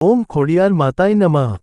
ઓમ ખોડિયાર માતાય નમઃ।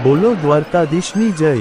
બોલો દ્વારકાધીશની જય।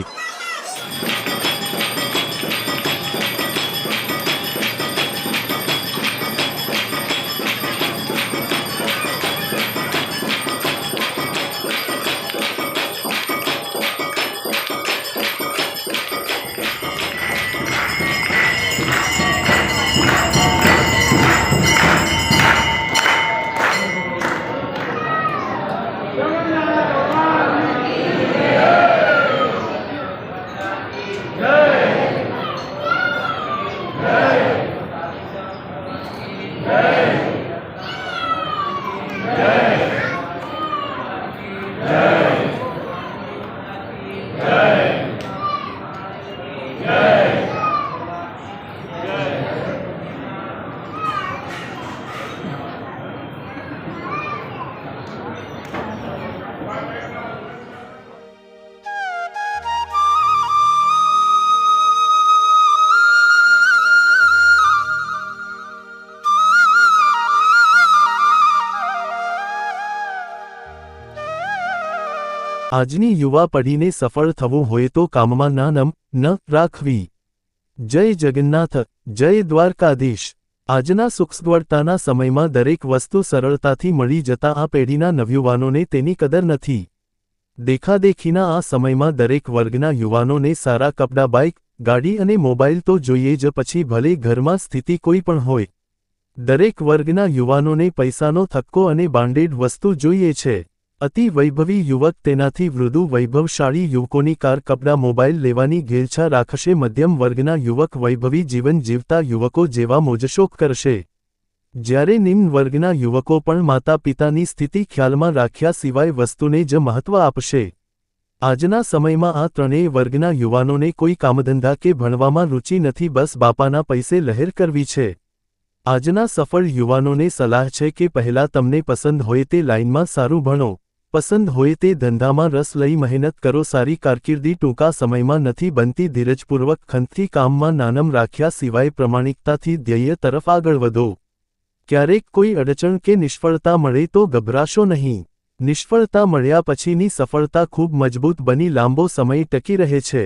આજની યુવા પઢીને સફળ થવું હોય તો કામમાં નાનમ ન રાખવી। જય જગન્નાથ, જય દ્વારકાધીશ। આજના સુખસગવડતાના સમયમાં દરેક વસ્તુ સરળતાથી મળી જતા આ પેઢીના નવયુવાનોને તેની કદર નથી। દેખાદેખીના આ સમયમાં દરેક વર્ગના યુવાનોને સારા કપડાં, બાઇક, ગાડી અને મોબાઈલ તો જોઈએ જ, પછી ભલે ઘરમાં સ્થિતિ કોઈ પણ હોય। દરેક વર્ગના યુવાનોને પૈસાનો થક્કો અને બ્રાન્ડેડ વસ્તુ જોઈએ છે। અતિ વૈભવી યુવક તેનાથી વધુ વૈભવશાળી યુવકોની કાર, કપડાં, મોબાઈલ લેવાની ઘેલછા રાખશે। મધ્યમ વર્ગના યુવક વૈભવી જીવન જીવતા યુવકો જેવા મોજશોખ કરશે, જ્યારે નિમ્ન વર્ગના યુવકો પણ માતા પિતાની સ્થિતિ ખ્યાલમાં રાખ્યા સિવાય વસ્તુને જ મહત્વ આપશે। આજના સમયમાં આ ત્રણેય વર્ગના યુવાનોને કોઈ કામધંધા કે ભણવામાં રુચિ નથી, બસ બાપાના પૈસે લહેર કરવી છે। આજના સફળ યુવાનોને સલાહ છે કે પહેલાં તમને પસંદ હોય તે લાઇનમાં સારું ભણો, પસંદ હોય તે ધંધામાં રસ લઈ મહેનત કરો। સારી કારકિર્દી ટૂંકા સમયમાં નથી બનતી, ધીરજપૂર્વક ખંતથી કામમાં નાનમ રાખ્યા સિવાય પ્રમાણિકતાથી ધ્યેય તરફ આગળ વધો। ક્યારેક કોઈ અડચણ કે નિષ્ફળતા મળે તો ગભરાશો નહીં। નિષ્ફળતા મળ્યા પછીની સફળતા ખૂબ મજબૂત બની લાંબો સમય ટકી રહે છે।